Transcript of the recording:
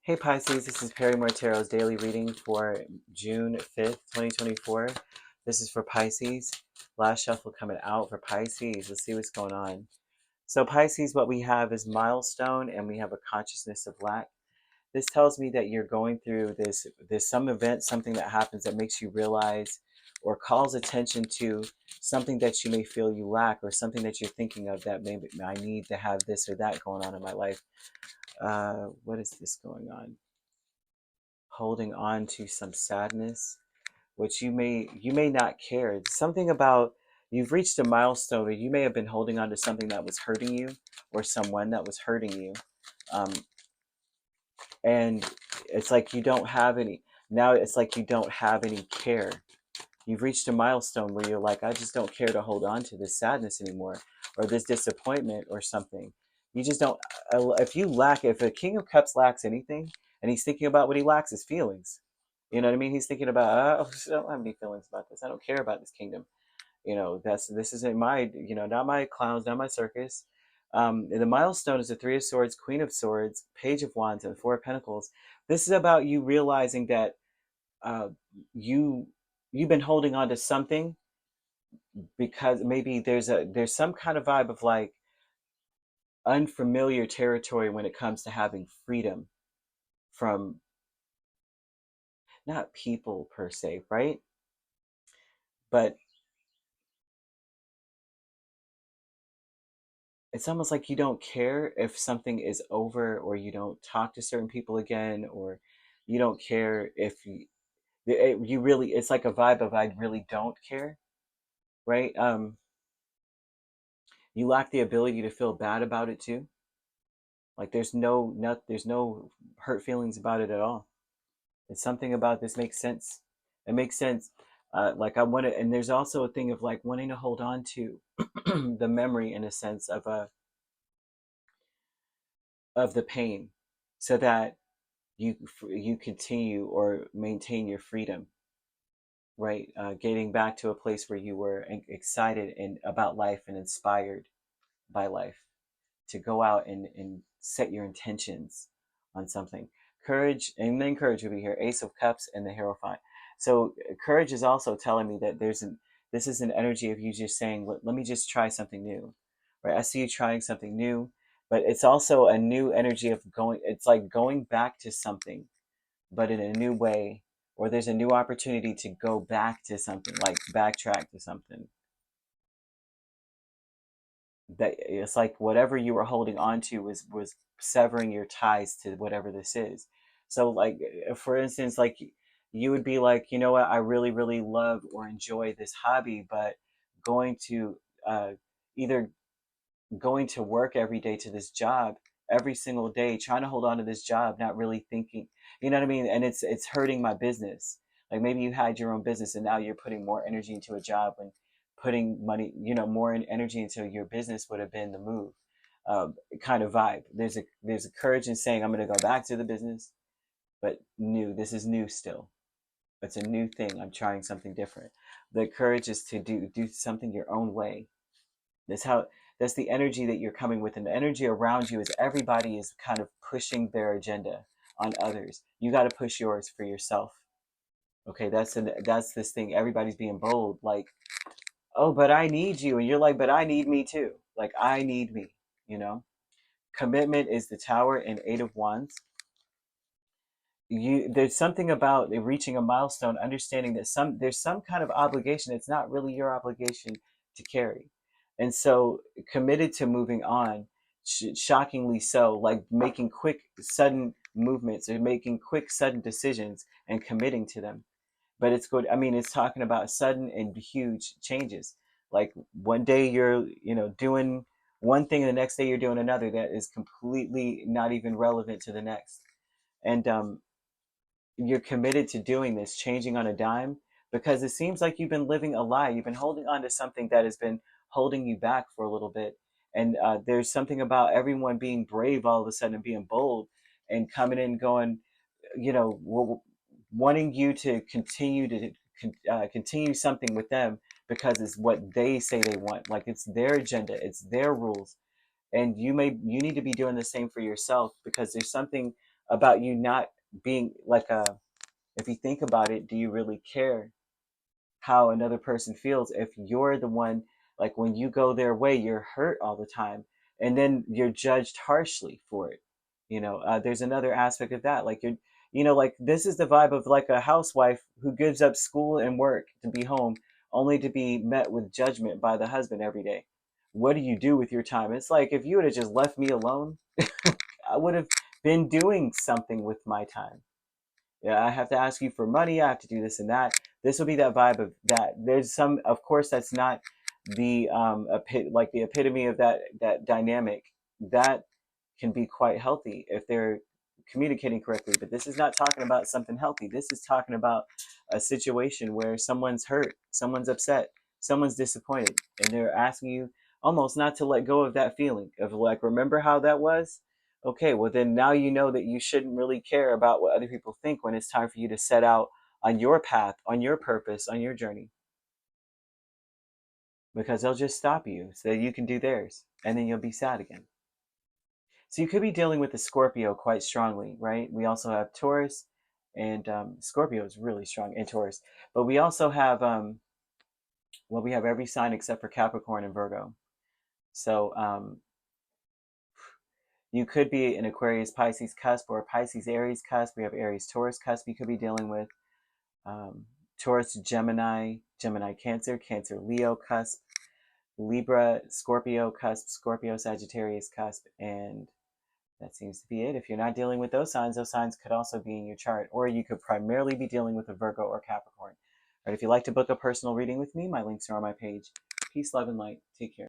Hey Pisces, this is Perrymore Tarot's daily reading for June 5th, 2024. This is for Pisces. Last shuffle coming out for Pisces. Let's see what's going on. So Pisces, what we have is milestone and we have a consciousness of lack. This tells me that you're going through there's some event, something that happens that makes you realize or calls attention to something that you may feel you lack or something that you're thinking of that maybe I need to have this or that going on in my life. What is this going on? Holding on to some sadness, which you may not care. It's something about you've reached a milestone, or you may have been holding on to something that was hurting you, or someone that was hurting you, um, and it's like you don't have any. Now it's like you don't have any care. You've reached a milestone where you're like, I just don't care to hold on to this sadness anymore, or this disappointment, or something. You just don't. If a King of Cups lacks anything, and he's thinking about what he lacks is feelings. You know what I mean? He's thinking about, oh, I don't have any feelings about this. I don't care about this kingdom. This isn't my, not my clowns, not my circus. The milestone is the Three of Swords, Queen of Swords, Page of Wands, and Four of Pentacles. This is about you realizing that uh, you you've been holding on to something because maybe there's some kind of vibe of like unfamiliar territory when it comes to having freedom from not people per se, right? But it's almost like you don't care if something is over, or you don't talk to certain people again, or you don't care if you really, it's like a vibe of I really don't care, right? You lack the ability to feel bad about it too. Like there's no hurt feelings about it at all. It's something about this makes sense. It makes sense. Like I want to, and there's also a thing of like wanting to hold on to the memory in a sense of the pain, so that you continue or maintain your freedom, right? Getting back to a place where you were excited and about life and inspired by life, to go out and set your intentions on something. Courage, and then courage will be here. Ace of Cups and the Hierophant. So courage is also telling me that this is an energy of you just saying, let me just try something new, right? I see you trying something new, but it's also a new energy of going. It's like going back to something, but in a new way, or there's a new opportunity to go back to something, like backtrack to something. That it's like whatever you were holding on to was severing your ties to whatever this is. So like for instance, like you would be like, you know what, I really really love or enjoy this hobby, but going to either going to work every day to this job every single day, trying to hold on to this job, not really thinking, you know what I mean? And it's hurting my business. Like maybe you had your own business and now you're putting more energy into a job when putting money, more energy into your business would have been the move. Kind of vibe. There's a courage in saying I'm going to go back to the business, but new. This is new still. It's a new thing. I'm trying something different. The courage is to do something your own way. That's how that's the energy that you're coming with, and the energy around you is everybody is kind of pushing their agenda on others. You got to push yours for yourself. Okay, that's this thing. Everybody's being bold, like, oh, but I need you, and you're like, but I need me too. Like I need me. You know, commitment is the Tower and Eight of Wands. There's something about reaching a milestone, understanding that there's some kind of obligation. It's not really your obligation to carry, and so committed to moving on, shockingly so, like making quick sudden movements or making quick sudden decisions and committing to them. But it's good. I mean, it's talking about sudden and huge changes. Like one day you're doing one thing and the next day you're doing another that is completely not even relevant to the next. And you're committed to doing this, changing on a dime, because it seems like you've been living a lie. You've been holding on to something that has been holding you back for a little bit. And there's something about everyone being brave all of a sudden and being bold and coming in going, wanting you to continue something with them because it's what they say they want. Like it's their agenda, it's their rules, and you need to be doing the same for yourself, because there's something about you not being like a, if you think about it, do you really care how another person feels if you're the one, like when you go their way, you're hurt all the time, and then you're judged harshly for it. There's another aspect of that, like like this is the vibe of like a housewife who gives up school and work to be home, only to be met with judgment by the husband every day. What do you do with your time? It's like, if you would have just left me alone, I would have been doing something with my time. Yeah, I have to ask you for money. I have to do this and that. This will be that vibe of that. There's some, of course, that's not the like the epitome of that dynamic. That can be quite healthy if they're communicating correctly. But this is not talking about something healthy. This is talking about a situation where someone's hurt, someone's upset, someone's disappointed, and they're asking you almost not to let go of that feeling of like, remember how that was? Okay, well then now you know that you shouldn't really care about what other people think when it's time for you to set out on your path, on your purpose, on your journey, because they'll just stop you so that you can do theirs, and then you'll be sad again. So you could be dealing with the Scorpio quite strongly, right? We also have Taurus, and Scorpio is really strong in Taurus, but we also have well, we have every sign except for Capricorn and Virgo. So you could be an Aquarius Pisces cusp or a Pisces Aries cusp. We have Aries Taurus cusp you could be dealing with. Taurus Gemini, Gemini Cancer, Cancer Leo cusp, Libra Scorpio cusp, Scorpio Sagittarius cusp, and that seems to be it. If you're not dealing with those signs could also be in your chart, or you could primarily be dealing with a Virgo or Capricorn. All right, if you'd like to book a personal reading with me, my links are on my page. Peace, love, and light. Take care.